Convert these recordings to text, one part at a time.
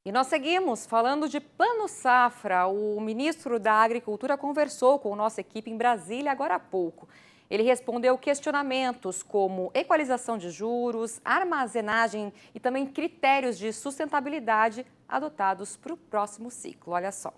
E nós seguimos falando de Plano Safra. O ministro da Agricultura conversou com nossa equipe em Brasília agora há pouco. Ele respondeu questionamentos como equalização de juros, armazenagem e também critérios de sustentabilidade adotados para o próximo ciclo. Olha só.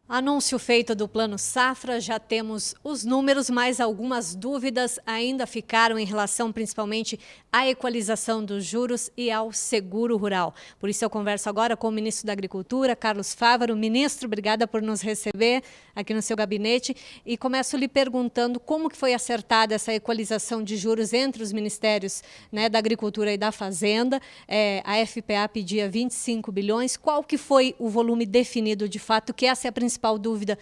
Anúncio feito do Plano Safra, já temos os números, mas algumas dúvidas ainda ficaram em relação principalmente à equalização dos juros e ao seguro rural. Por isso eu converso agora com o ministro da Agricultura, Carlos Fávaro. Ministro, obrigada por nos receber aqui no seu gabinete e começo lhe perguntando como que foi acertada essa equalização de juros entre os ministérios, né, da Agricultura e da Fazenda. A FPA pedia 25 bilhões. Qual que foi o volume definido de fato, que essa é a principal dúvida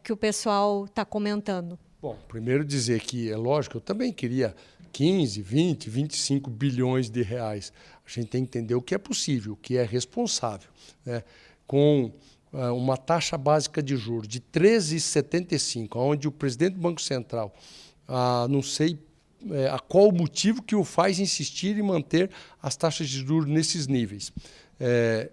que o pessoal está comentando? Bom, primeiro dizer que, é lógico, eu também queria 15, 20, 25 bilhões de reais. A gente tem que entender o que é possível, o que é responsável, né? Com uma taxa básica de juros de 13,75, onde o presidente do Banco Central, não sei a qual o motivo que o faz insistir em manter as taxas de juros nesses níveis,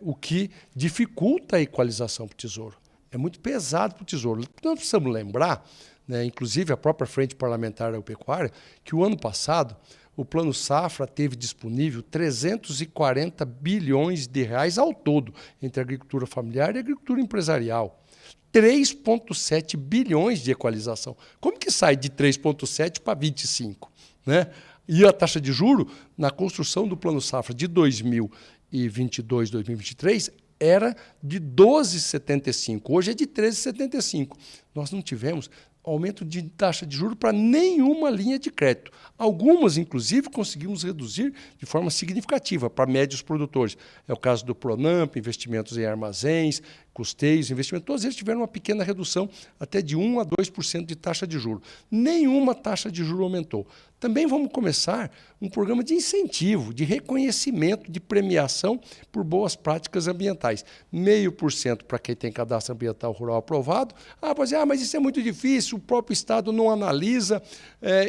o que dificulta a equalização para o Tesouro. É muito pesado para o Tesouro. Nós precisamos lembrar, né, inclusive a própria Frente Parlamentar Agropecuária, que o ano passado o Plano Safra teve disponível 340 bilhões de reais ao todo, entre agricultura familiar e agricultura empresarial. 3,7 bilhões de equalização. Como que sai de 3,7 para 25? Né? E a taxa de juro, na construção do Plano Safra de 2022, 2023, era de 12,75, hoje é de 13,75. Nós não tivemos aumento de taxa de juros para nenhuma linha de crédito. Algumas, inclusive, conseguimos reduzir de forma significativa para médios produtores. É o caso do Pronamp, investimentos em armazéns, custeios, investimentos, todos eles tiveram uma pequena redução, até de 1 a 2% de taxa de juros. Nenhuma taxa de juros aumentou. Também vamos começar um programa de incentivo, de reconhecimento, de premiação por boas práticas ambientais. 0,5% para quem tem cadastro ambiental rural aprovado. Mas isso é muito difícil, o próprio Estado não analisa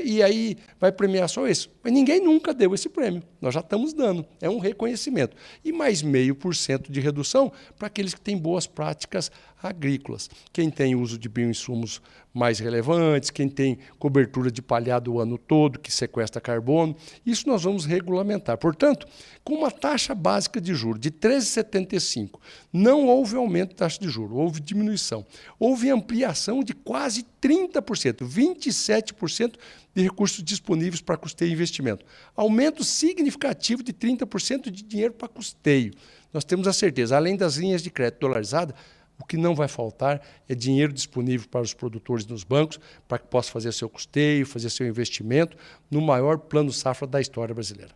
e aí vai premiar só isso. Mas ninguém nunca deu esse prêmio. Nós já estamos dando. É um reconhecimento. E mais 0,5% de redução para aqueles que têm boas práticas agrícolas. Quem tem uso de bioinsumos mais relevantes, quem tem cobertura de palhado o ano todo, que sequestra carbono, isso nós vamos regulamentar. Portanto, com uma taxa básica de juros de 13,75, não houve aumento de taxa de juros, houve diminuição. Houve ampliação de quase 30%, 27% de recursos disponíveis para custeio e investimento. Aumento significativo de 30% de dinheiro para custeio. Nós temos a certeza, além das linhas de crédito dolarizada, o que não vai faltar é dinheiro disponível para os produtores nos bancos, para que possa fazer seu custeio, fazer seu investimento no maior plano safra da história brasileira.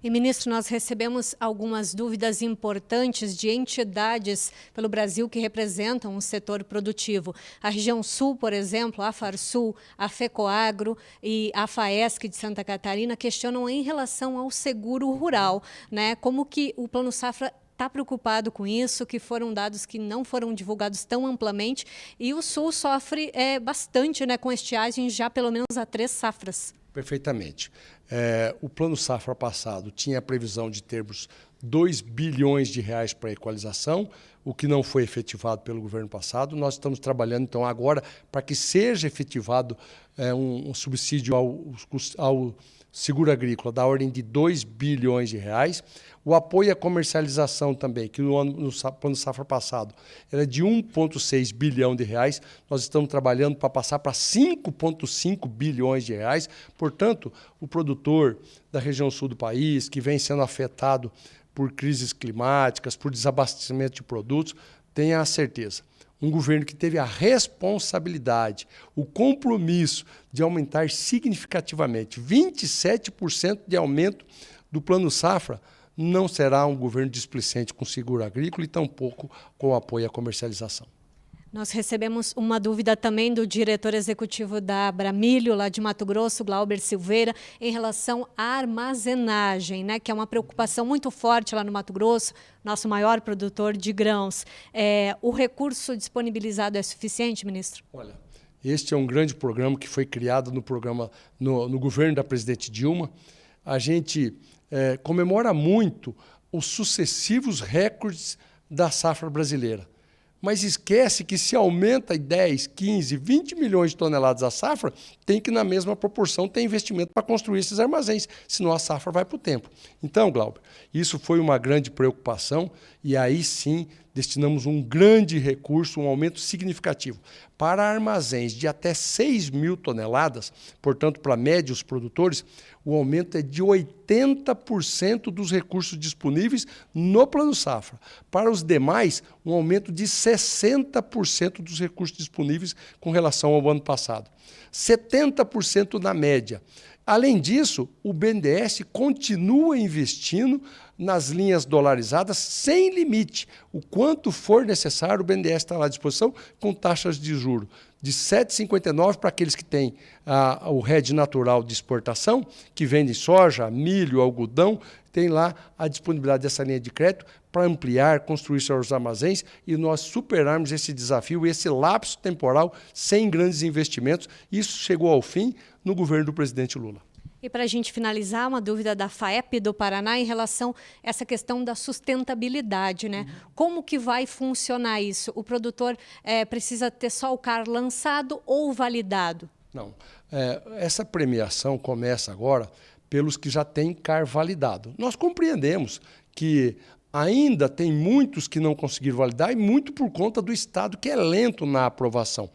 E, ministro, nós recebemos algumas dúvidas importantes de entidades pelo Brasil que representam o setor produtivo. A região sul, por exemplo, a Farsul, a FECOAGRO e a FAESC de Santa Catarina questionam em relação ao seguro rural, né? Como que o Plano Safra está preocupado com isso, que foram dados que não foram divulgados tão amplamente, e o Sul sofre bastante, né, com estiagem já pelo menos há 3 safras. Perfeitamente. O Plano Safra passado tinha a previsão de termos 2 bilhões de reais para equalização, o que não foi efetivado pelo governo passado. Nós estamos trabalhando, então, agora para que seja efetivado um subsídio ao seguro agrícola da ordem de 2 bilhões de reais. O apoio à comercialização também, que no Plano Safra passado era de 1,6 bilhão de reais, nós estamos trabalhando para passar para 5,5 bilhões de reais. Portanto, o produtor da região sul do país, que vem sendo afetado por crises climáticas, por desabastecimento de produtos, tenha a certeza. Um governo que teve a responsabilidade, o compromisso de aumentar significativamente 27% de aumento do Plano Safra, não será um governo displicente com seguro agrícola e tampouco com apoio à comercialização. Nós recebemos uma dúvida também do diretor executivo da Abramilho, lá de Mato Grosso, Glauber Silveira, em relação à armazenagem, né, que é uma preocupação muito forte lá no Mato Grosso, nosso maior produtor de grãos. O recurso disponibilizado é suficiente, ministro? Olha, este é um grande programa que foi criado no governo da presidente Dilma. A gente comemora muito os sucessivos recordes da safra brasileira. Mas esquece que se aumenta 10, 15, 20 milhões de toneladas a safra, tem que, na mesma proporção, ter investimento para construir esses armazéns, senão a safra vai para o tempo. Então, Glauber, isso foi uma grande preocupação e aí sim destinamos um grande recurso, um aumento significativo. Para armazéns de até 6 mil toneladas, portanto, para médios produtores, o aumento é de 80% dos recursos disponíveis no Plano Safra. Para os demais, um aumento de 60% dos recursos disponíveis com relação ao ano passado. 70% na média. Além disso, o BNDES continua investindo nas linhas dolarizadas sem limite. O quanto for necessário, o BNDES está lá à disposição com taxas de juros de 7,59 para aqueles que têm o hedge natural de exportação, que vendem soja, milho, algodão, tem lá a disponibilidade dessa linha de crédito para ampliar, construir seus armazéns e nós superarmos esse desafio, esse lapso temporal sem grandes investimentos. Isso chegou ao fim no governo do presidente Lula. E para a gente finalizar, uma dúvida da FAEP do Paraná em relação a essa questão da sustentabilidade, né? Como que vai funcionar isso? O produtor precisa ter só o CAR lançado ou validado? Não. Essa premiação começa agora pelos que já têm CAR validado. Nós compreendemos que ainda tem muitos que não conseguiram validar e muito por conta do Estado que é lento na aprovação.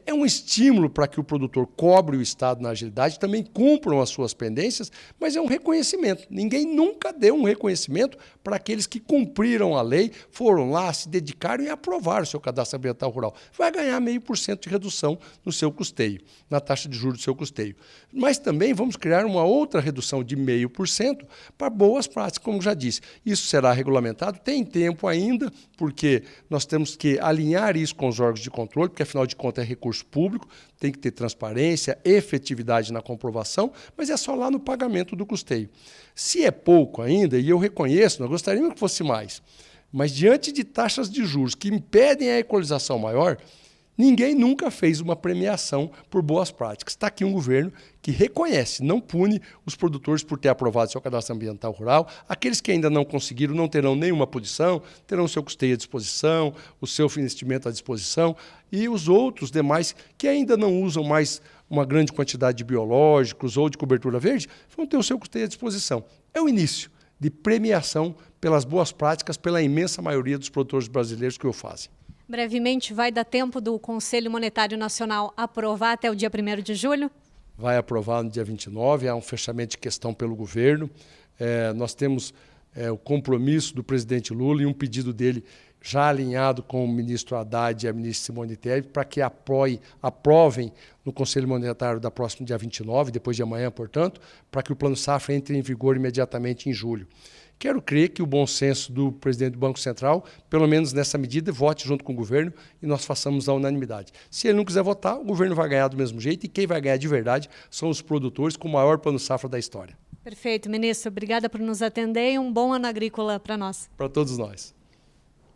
É um estímulo para que o produtor cobre o Estado na agilidade, também cumpram as suas pendências, mas é um reconhecimento. Ninguém nunca deu um reconhecimento para aqueles que cumpriram a lei, foram lá, se dedicaram e aprovaram o seu cadastro ambiental rural. Vai ganhar 0,5% de redução no seu custeio, na taxa de juros do seu custeio. Mas também vamos criar uma outra redução de 0,5% para boas práticas, como já disse. Isso será regulamentado, tem tempo ainda, porque nós temos que alinhar isso com os órgãos de controle, porque afinal de contas é recurso público, tem que ter transparência, efetividade na comprovação, mas é só lá no pagamento do custeio. Se é pouco ainda, e eu reconheço, nós gostaríamos que fosse mais, mas diante de taxas de juros que impedem a equalização maior, ninguém nunca fez uma premiação por boas práticas. Está aqui um governo que reconhece, não pune os produtores por ter aprovado seu cadastro ambiental rural. Aqueles que ainda não conseguiram não terão nenhuma punição, terão o seu custeio à disposição, o seu investimento à disposição, e os outros demais que ainda não usam mais uma grande quantidade de biológicos ou de cobertura verde, vão ter o seu custeio à disposição. É o início de premiação pelas boas práticas, pela imensa maioria dos produtores brasileiros que o fazem. Brevemente, vai dar tempo do Conselho Monetário Nacional aprovar até o dia 1º de julho? Vai aprovar no dia 29, há um fechamento de questão pelo governo. Nós temos o compromisso do presidente Lula e um pedido dele já alinhado com o ministro Haddad e a ministra Simone Tebet para que aprovem no Conselho Monetário da próxima dia 29, depois de amanhã, portanto, para que o Plano Safra entre em vigor imediatamente em julho. Quero crer que o bom senso do presidente do Banco Central, pelo menos nessa medida, vote junto com o governo e nós façamos a unanimidade. Se ele não quiser votar, o governo vai ganhar do mesmo jeito e quem vai ganhar de verdade são os produtores com o maior plano safra da história. Perfeito, ministro. Obrigada por nos atender e um bom ano agrícola para nós. Para todos nós.